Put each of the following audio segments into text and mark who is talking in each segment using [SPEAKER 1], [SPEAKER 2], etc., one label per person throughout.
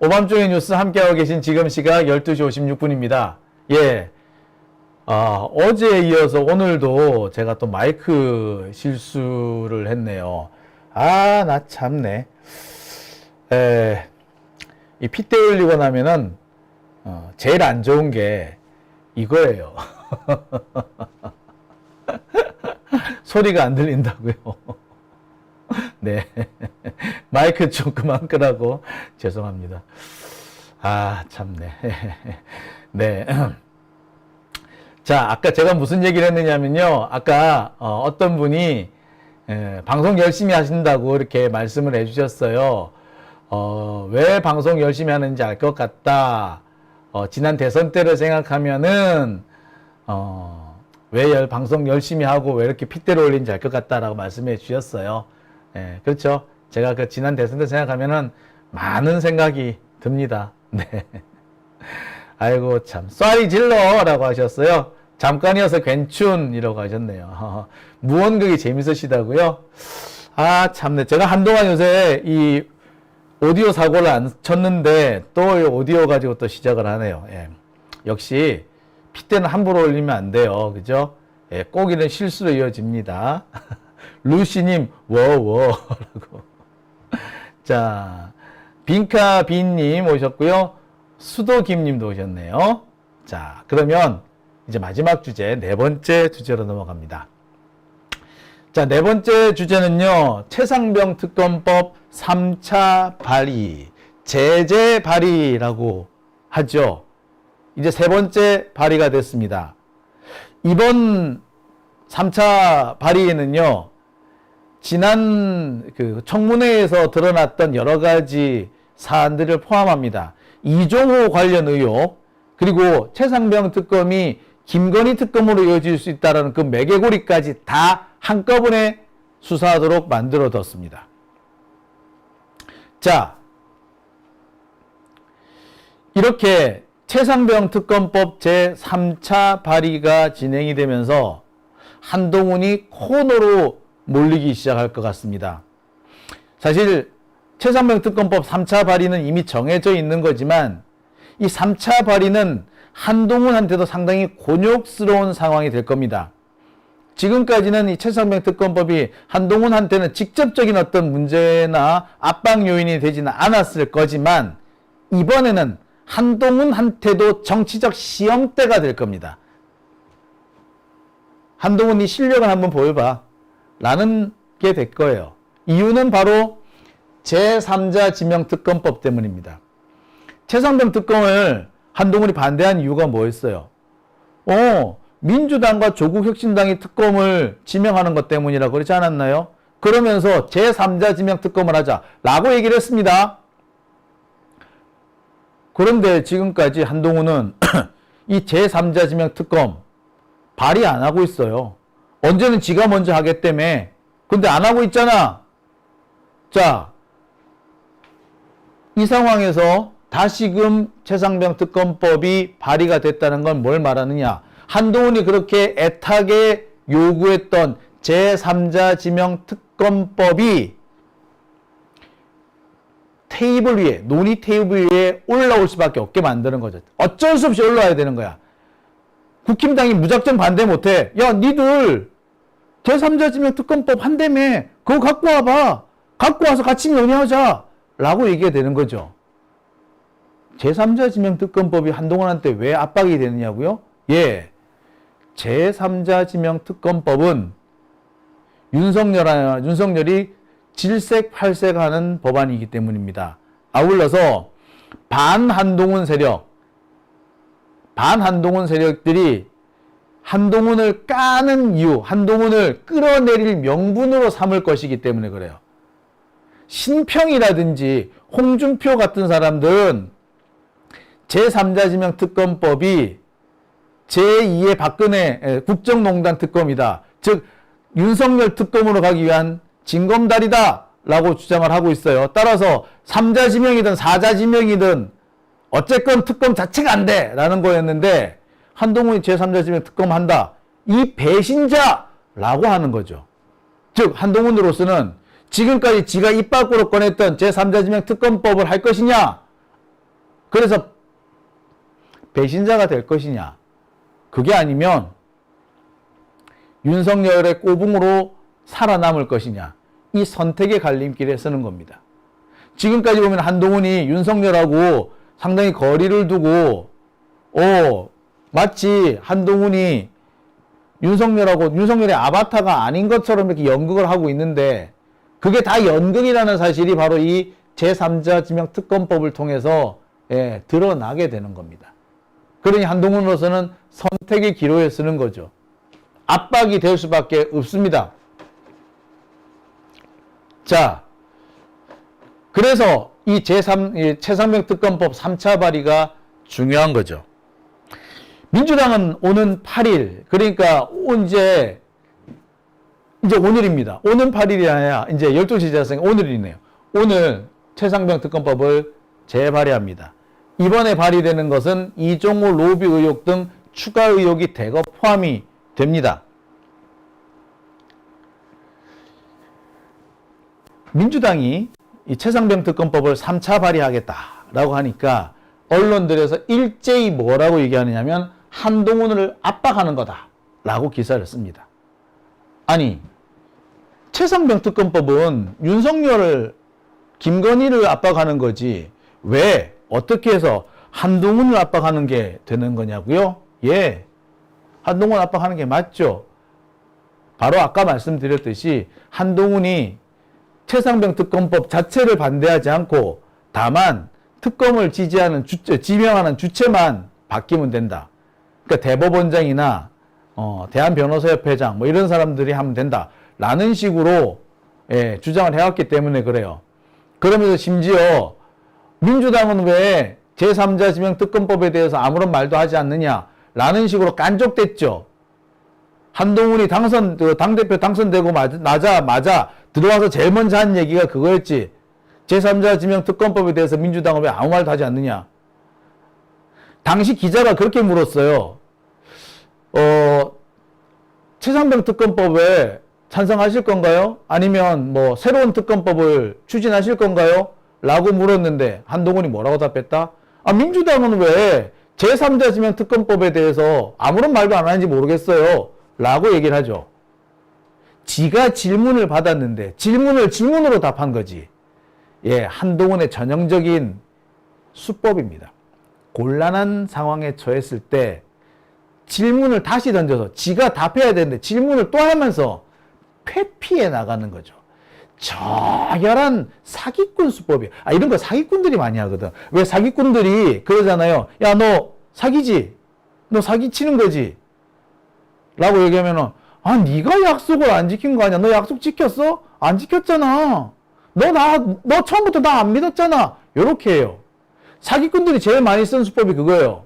[SPEAKER 1] 오밤중의 뉴스 함께하고 계신 지금 시각 12시 56분입니다. 예. 어제에 이어서 오늘도 제가 또 마이크 실수를 했네요. 나 참네. 이 핏대 올리고 나면은, 제일 안 좋은 게 이거예요. 소리가 안 들린다고요. 네. 마이크 좀 그만 끄라고 죄송합니다. 참네. 네. 자, 아까 제가 무슨 얘기를 했느냐면요. 아까 어떤 분이 방송 열심히 하신다고 이렇게 말씀을 해주셨어요. 왜 방송 열심히 하는지 알 것 같다. 지난 대선 때를 생각하면은 왜 방송 열심히 하고 왜 이렇게 핏대를 올린지 알 것 같다라고 말씀해 주셨어요. 그렇죠. 제가 그 지난 대선 때 생각하면은 많은 생각이 듭니다. 네. 아이고, 참. 쏴리 질러라고 하셨어요. 잠깐이어서 괜춘이라고 하셨네요. 무언극이 재밌으시다고요? 참네. 제가 한동안 요새 이 오디오 사고를 안 쳤는데 또 오디오 가지고 또 시작을 하네요. 예. 역시 핏대는 함부로 올리면 안 돼요. 그죠? 예, 꼭 이런 실수로 이어집니다. 루시님, 워워라고. 자, 빈카빈님 오셨고요. 수도김님도 오셨네요. 자, 그러면 이제 마지막 주제, 네 번째 주제로 넘어갑니다. 자, 네 번째 주제는요, 최상병 특검법 3차 발의, 제재 발의라고 하죠. 이제 세 번째 발의가 됐습니다. 이번 3차 발의에는요, 지난 그 청문회에서 드러났던 여러 가지 사안들을 포함합니다. 이종호 관련 의혹, 그리고 최상병 특검이 김건희 특검으로 이어질 수 있다는 그 매개고리까지 다 한꺼번에 수사하도록 만들어뒀습니다. 자, 이렇게 최상병 특검법 제3차 발의가 진행이 되면서 한동훈이 코너로 몰리기 시작할 것 같습니다. 사실 최상병 특검법 3차 발의는 이미 정해져 있는 거지만 이 3차 발의는 한동훈한테도 상당히 곤욕스러운 상황이 될 겁니다. 지금까지는 이 최상병 특검법이 한동훈한테는 직접적인 어떤 문제나 압박 요인이 되지는 않았을 거지만 이번에는 한동훈한테도 정치적 시험대가 될 겁니다. 한동훈이 실력을 한번 보여봐 라는 게 될 거예요. 이유는 바로 제3자 지명특검법 때문입니다. 최상병 특검을 한동훈이 반대한 이유가 뭐였어요? 민주당과 조국혁신당이 특검을 지명하는 것 때문이라고 그러지 않았나요? 그러면서 제3자 지명특검을 하자라고 얘기를 했습니다. 그런데 지금까지 한동훈은 이 제3자 지명특검 발의 안 하고 있어요. 언제는 지가 먼저 하겠다며. 근데 안 하고 있잖아. 자, 이 상황에서 다시금 최상병 특검법이 발의가 됐다는 건 뭘 말하느냐. 한동훈이 그렇게 애타게 요구했던 제3자 지명 특검법이 테이블 위에, 논의 테이블 위에 올라올 수밖에 없게 만드는 거죠. 어쩔 수 없이 올라와야 되는 거야. 국힘당이 무작정 반대 못해. 야, 니들 제3자 지명 특검법 한다며. 그거 갖고 와봐. 갖고 와서 같이 논의하자. 라고 얘기가 되는 거죠. 제3자 지명 특검법이 한동훈한테 왜 압박이 되느냐고요? 예. 제3자 지명 특검법은 윤석열이 질색팔색하는 법안이기 때문입니다. 아울러서 반한동훈 세력들이 한동훈을 까는 이유, 한동훈을 끌어내릴 명분으로 삼을 것이기 때문에 그래요. 신평이라든지 홍준표 같은 사람들은 제3자 지명 특검법이 제2의 박근혜 국정농단 특검이다. 즉 윤석열 특검으로 가기 위한 징검다리다 라고 주장을 하고 있어요. 따라서 3자 지명이든 4자 지명이든 어쨌건 특검 자체가 안 돼 라는 거였는데 한동훈이 제3자 지명 특검한다. 이 배신자라고 하는 거죠. 즉 한동훈으로서는 지금까지 지가 입 밖으로 꺼냈던 제3자 지명 특검법을 할 것이냐 그래서 배신자가 될 것이냐, 그게 아니면 윤석열의 꼬붕으로 살아남을 것이냐, 이 선택의 갈림길에 서는 겁니다. 지금까지 보면 한동훈이 윤석열하고 상당히 거리를 두고 마치 한동훈이 윤석열의 아바타가 아닌 것처럼 이렇게 연극을 하고 있는데, 그게 다 연극이라는 사실이 바로 이 제3자 지명 특검법을 통해서 드러나게 되는 겁니다. 그러니 한동훈으로서는 선택의 기로에 서는 거죠. 압박이 될 수밖에 없습니다. 자, 그래서 이 최상병 특검법 3차 발의가 중요한 거죠. 민주당은 오는 8일, 그러니까 이제 오늘입니다. 오는 8일이 아니라 이제 12시 지났으니까 오늘이네요. 오늘 최상병 특검법을 재발의합니다. 이번에 발의되는 것은 이종호 로비 의혹 등 추가 의혹이 대거 포함이 됩니다. 민주당이 이 최상병 특검법을 3차 발의하겠다라고 하니까 언론들에서 일제히 뭐라고 얘기하느냐면 한동훈을 압박하는 거다라고 기사를 씁니다. 아니, 최상병 특검법은 윤석열을, 김건희를 압박하는 거지 왜 어떻게 해서 한동훈을 압박하는 게 되는 거냐고요? 예, 한동훈 압박하는 게 맞죠. 바로 아까 말씀드렸듯이 한동훈이 최상병 특검법 자체를 반대하지 않고 다만 특검을 지지하는 지명하는 주체만 바뀌면 된다. 그러니까 대법원장이나 대한변호사협회장 뭐 이런 사람들이 하면 된다라는 식으로 주장을 해왔기 때문에 그래요. 그러면서 심지어 민주당은 왜 제3자 지명 특검법에 대해서 아무런 말도 하지 않느냐라는 식으로 깐족됐죠. 한동훈이 당대표 당선되고 나자마자 들어와서 제일 먼저 한 얘기가 그거였지. 제3자 지명 특검법에 대해서 민주당은 왜 아무 말도 하지 않느냐. 당시 기자가 그렇게 물었어요. 최상병 특검법에 찬성하실 건가요? 아니면 뭐 새로운 특검법을 추진하실 건가요? 라고 물었는데 한동훈이 뭐라고 답했다? 민주당은 왜 제3자 지명 특검법에 대해서 아무런 말도 안 하는지 모르겠어요. 라고 얘기를 하죠. 지가 질문을 받았는데 질문으로 답한 거지. 한동훈의 전형적인 수법입니다. 곤란한 상황에 처했을 때 질문을 다시 던져서 지가 답해야 되는데 질문을 또 하면서 회피해 나가는 거죠. 저열한 사기꾼 수법이에요. 이런 거 사기꾼들이 많이 하거든. 왜 사기꾼들이 그러잖아요. 야, 너 사기지? 너 사기치는 거지? 라고 얘기하면은 네가 약속을 안 지킨 거 아니야? 너 약속 지켰어? 안 지켰잖아. 너 처음부터 나 안 믿었잖아. 요렇게 해요. 사기꾼들이 제일 많이 쓰는 수법이 그거예요.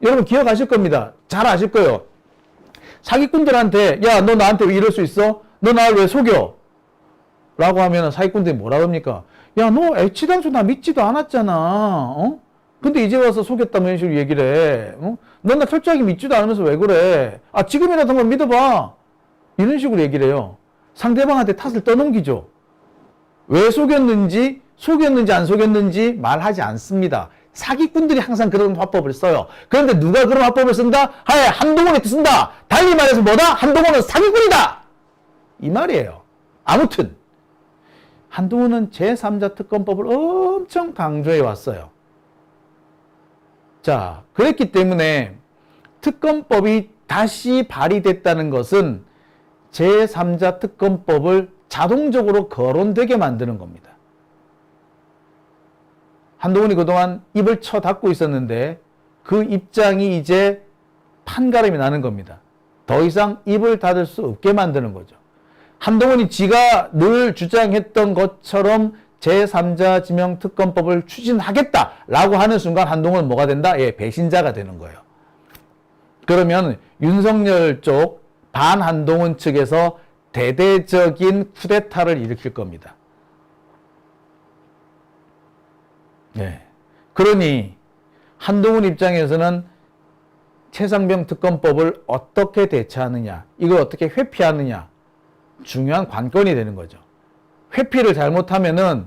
[SPEAKER 1] 여러분 기억하실 겁니다. 잘 아실 거예요. 사기꾼들한테 야, 너 나한테 왜 이럴 수 있어? 너 나를 왜 속여? 라고 하면 사기꾼들이 뭐라 합니까? 야, 너 애치당초 나 믿지도 않았잖아. 근데 이제 와서 속였다면 이런 식으로 얘기를 해. 넌 나 철저하게 믿지도 않으면서 왜 그래? 지금이라도 한번 믿어봐. 이런 식으로 얘기를 해요. 상대방한테 탓을 떠넘기죠. 왜 속였는지 안 속였는지 말하지 않습니다. 사기꾼들이 항상 그런 화법을 써요. 그런데 누가 그런 화법을 쓴다? 한동훈이 쓴다. 달리 말해서 뭐다? 한동훈은 사기꾼이다. 이 말이에요. 아무튼 한동훈은 제3자 특검법을 엄청 강조해 왔어요. 자, 그랬기 때문에 특검법이 다시 발의됐다는 것은 제3자 특검법을 자동적으로 거론되게 만드는 겁니다. 한동훈이 그동안 입을 쳐닫고 있었는데 그 입장이 이제 판가름이 나는 겁니다. 더 이상 입을 닫을 수 없게 만드는 거죠. 한동훈이 지가 늘 주장했던 것처럼 제3자 지명 특검법을 추진하겠다라고 하는 순간 한동훈은 뭐가 된다? 배신자가 되는 거예요. 그러면 윤석열 쪽 반한동훈 측에서 대대적인 쿠데타를 일으킬 겁니다. 그러니 한동훈 입장에서는 최상병 특검법을 어떻게 대처하느냐, 이걸 어떻게 회피하느냐, 중요한 관건이 되는 거죠. 회피를 잘못하면은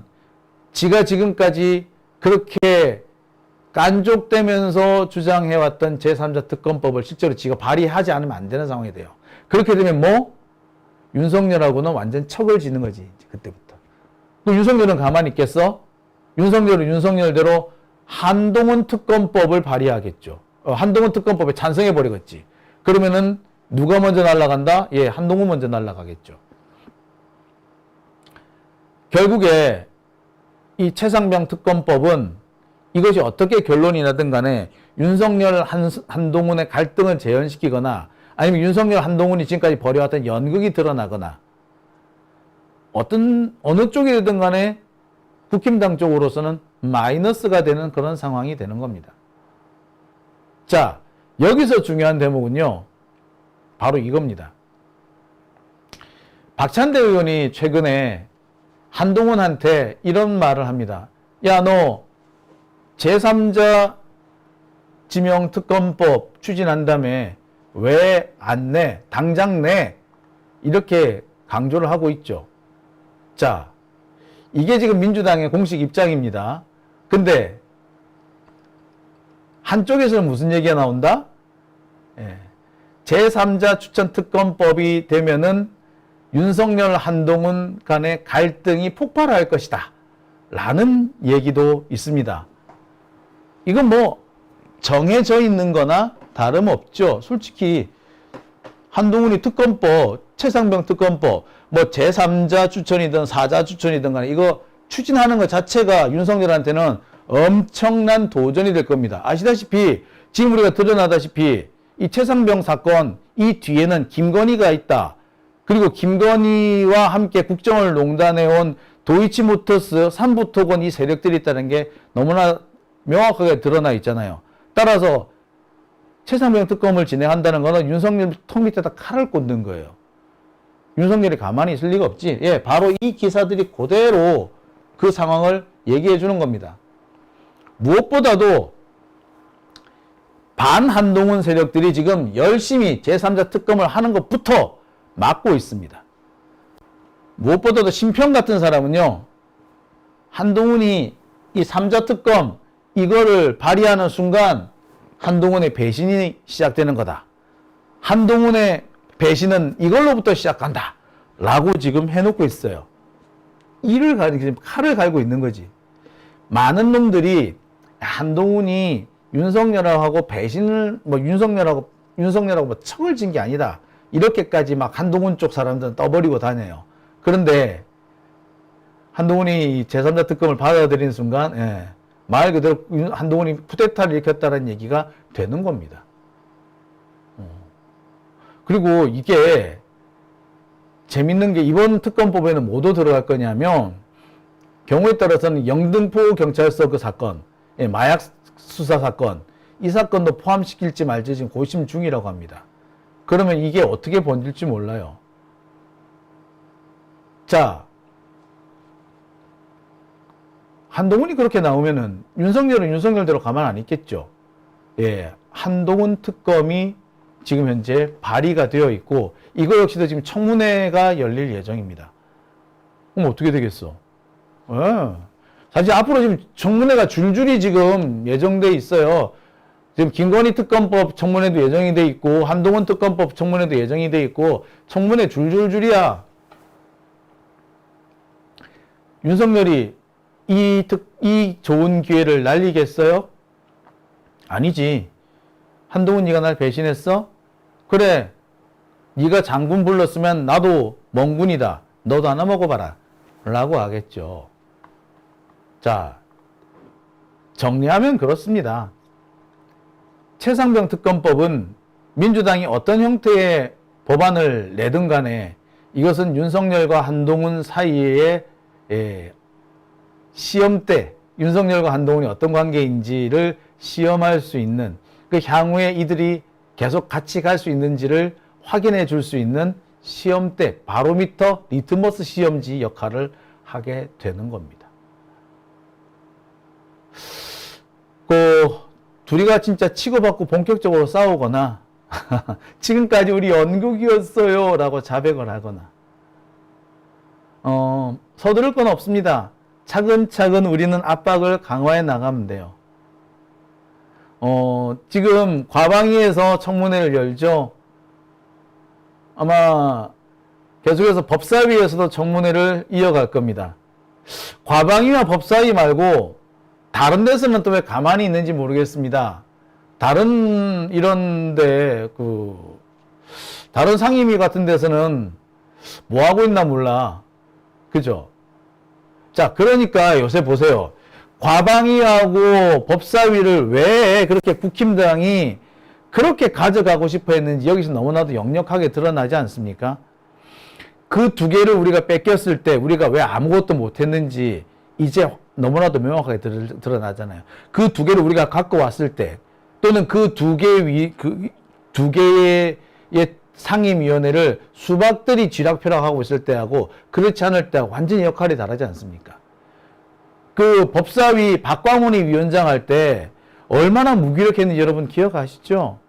[SPEAKER 1] 지가 지금까지 그렇게 깐족되면서 주장해왔던 제3자 특검법을 실제로 지가 발의하지 않으면 안 되는 상황이 돼요. 그렇게 되면 뭐? 윤석열하고는 완전 척을 지는 거지, 그때부터. 또 윤석열은 가만히 있겠어? 윤석열은 윤석열대로 한동훈 특검법을 발의하겠죠. 한동훈 특검법에 찬성해버리겠지. 그러면은 누가 먼저 날아간다? 예, 한동훈 먼저 날아가겠죠. 결국에 이 최상병 특검법은 이것이 어떻게 결론이 나든 간에 윤석열 한동훈의 갈등을 재현시키거나 아니면 윤석열 한동훈이 지금까지 벌여왔던 연극이 드러나거나 어느 쪽이 되든 간에 국힘당 쪽으로서는 마이너스가 되는 그런 상황이 되는 겁니다. 자, 여기서 중요한 대목은요, 바로 이겁니다. 박찬대 의원이 최근에 한동훈한테 이런 말을 합니다. 야, 너 제3자 지명특검법 추진한다며 왜 안 내? 당장 내! 이렇게 강조를 하고 있죠. 자, 이게 지금 민주당의 공식 입장입니다. 근데 한쪽에서는 무슨 얘기가 나온다? 예. 제3자 추천특검법이 되면은 윤석열 한동훈 간의 갈등이 폭발할 것이다 라는 얘기도 있습니다. 이건 뭐 정해져 있는 거나 다름없죠. 솔직히 한동훈이 특검법, 최상병 특검법, 뭐 제3자 추천이든 4자 추천이든 간에 이거 추진하는 것 자체가 윤석열한테는 엄청난 도전이 될 겁니다. 아시다시피 지금 우리가 드러나다시피 이 최상병 사건 이 뒤에는 김건희가 있다. 그리고 김건희와 함께 국정을 농단해온 도이치모터스, 삼부토건 이 세력들이 있다는 게 너무나 명확하게 드러나 있잖아요. 따라서 최상병 특검을 진행한다는 것은 윤석열 턱 밑에다 칼을 꽂는 거예요. 윤석열이 가만히 있을 리가 없지. 예, 바로 이 기사들이 그대로 그 상황을 얘기해 주는 겁니다. 무엇보다도 반한동훈 세력들이 지금 열심히 제3자 특검을 하는 것부터 막고 있습니다. 무엇보다도 심평 같은 사람은요, 한동훈이 이 3자 특검 이거를 발의하는 순간 한동훈의 배신이 시작되는 거다. 한동훈의 배신은 이걸로부터 시작한다. 라고 지금 해놓고 있어요. 칼을 갈고 있는 거지. 많은 놈들이 한동훈이 윤석열하고 배신을, 윤석열하고 뭐 척을 진 게 아니다. 이렇게까지 막 한동훈 쪽 사람들은 떠버리고 다녀요. 그런데 한동훈이 제3자 특검을 받아들인 순간, 예, 말 그대로 한동훈이 쿠데타를 일으켰다는 얘기가 되는 겁니다. 그리고 이게 재밌는 게 이번 특검법에는 뭐도 들어갈 거냐면 경우에 따라서는 영등포 경찰서 그 사건, 예, 마약 수사 사건, 이 사건도 포함시킬지 말지 지금 고심 중이라고 합니다. 그러면 이게 어떻게 번질지 몰라요. 자, 한동훈이 그렇게 나오면은 윤석열은 윤석열대로 가만 안 있겠죠. 예, 한동훈 특검이 지금 현재 발의가 되어 있고 이거 역시도 지금 청문회가 열릴 예정입니다. 그럼 어떻게 되겠어? 예. 사실 앞으로 지금 청문회가 줄줄이 지금 예정돼 있어요. 지금 김건희 특검법 청문회도 예정이 돼 있고 한동훈 특검법 청문회도 예정이 돼 있고 청문회 줄줄줄이야. 윤석열이 이 좋은 기회를 날리겠어요? 아니지. 한동훈 네가 날 배신했어? 그래. 네가 장군 불렀으면 나도 멍군이다. 너도 하나 먹어봐라. 라고 하겠죠. 자, 정리하면 그렇습니다. 최상병 특검법은 민주당이 어떤 형태의 법안을 내든 간에 이것은 윤석열과 한동훈 사이의 시험대, 윤석열과 한동훈이 어떤 관계인지를 시험할 수 있는, 그 향후에 이들이 계속 같이 갈 수 있는지를 확인해 줄 수 있는 시험대, 바로미터, 리트머스 시험지 역할을 하게 되는 겁니다. 둘이가 진짜 치고받고 본격적으로 싸우거나 지금까지 우리 연극이었어요 라고 자백을 하거나 서두를 건 없습니다. 차근차근 우리는 압박을 강화해 나가면 돼요. 지금 과방위에서 청문회를 열죠. 아마 계속해서 법사위에서도 청문회를 이어갈 겁니다. 과방위와 법사위 말고 다른 데서는 또 왜 가만히 있는지 모르겠습니다. 다른 이런데 다른 상임위 같은 데서는 뭐 하고 있나 몰라. 그죠? 자, 그러니까 요새 보세요. 과방위하고 법사위를 왜 그렇게 국힘당이 그렇게 가져가고 싶어 했는지 여기서 너무나도 역력하게 드러나지 않습니까? 그 두 개를 우리가 뺏겼을 때 우리가 왜 아무것도 못했는지 이제 너무나도 명확하게 드러나잖아요. 그 두 개를 우리가 갖고 왔을 때 또는 그 두 개의 상임위원회를 수박들이 쥐락펴락하고 있을 때하고 그렇지 않을 때하고 완전히 역할이 다르지 않습니까? 그 법사위 박광훈이 위원장 할 때 얼마나 무기력했는지 여러분 기억하시죠?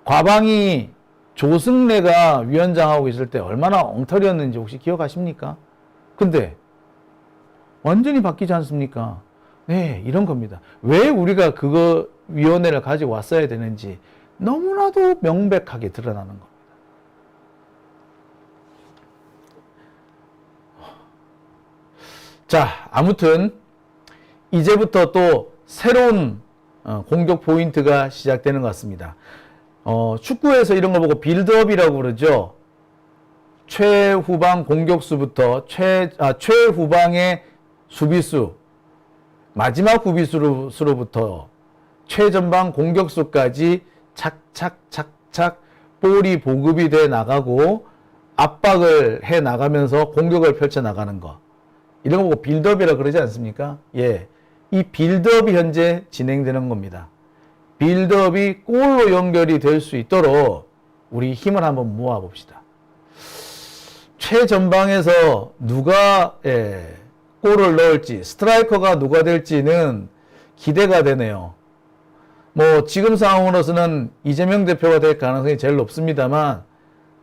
[SPEAKER 1] 과방위 조승래가 위원장하고 있을 때 얼마나 엉터리였는지 혹시 기억하십니까? 근데 완전히 바뀌지 않습니까? 네, 이런 겁니다. 왜 우리가 그거 위원회를 가지고 왔어야 되는지 너무나도 명백하게 드러나는 겁니다. 자, 아무튼 이제부터 또 새로운 공격 포인트가 시작되는 것 같습니다. 축구에서 이런 걸 보고 빌드업이라고 그러죠. 최후방 공격수부터 최후방의 수비수, 마지막 후비수로부터 최전방 공격수까지 착착착착 볼이 보급이 돼 나가고 압박을 해 나가면서 공격을 펼쳐 나가는 거. 이런 거 보고 빌드업이라고 그러지 않습니까? 예. 이 빌드업이 현재 진행되는 겁니다. 빌드업이 골로 연결이 될 수 있도록 우리 힘을 한번 모아 봅시다. 최전방에서 누가 골을 넣을지, 스트라이커가 누가 될지는 기대가 되네요. 뭐 지금 상황으로서는 이재명 대표가 될 가능성이 제일 높습니다만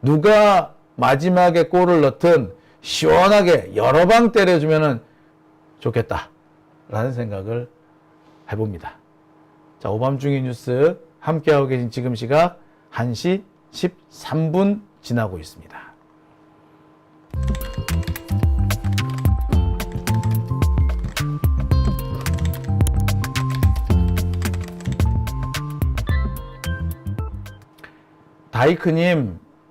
[SPEAKER 1] 누가 마지막에 골을 넣든 시원하게 여러 방 때려주면 좋겠다라는 생각을 해봅니다. 자, 오밤중의 뉴스 함께하고 계신 지금 시각 1시 13분 지나고 있습니다. 다이크님,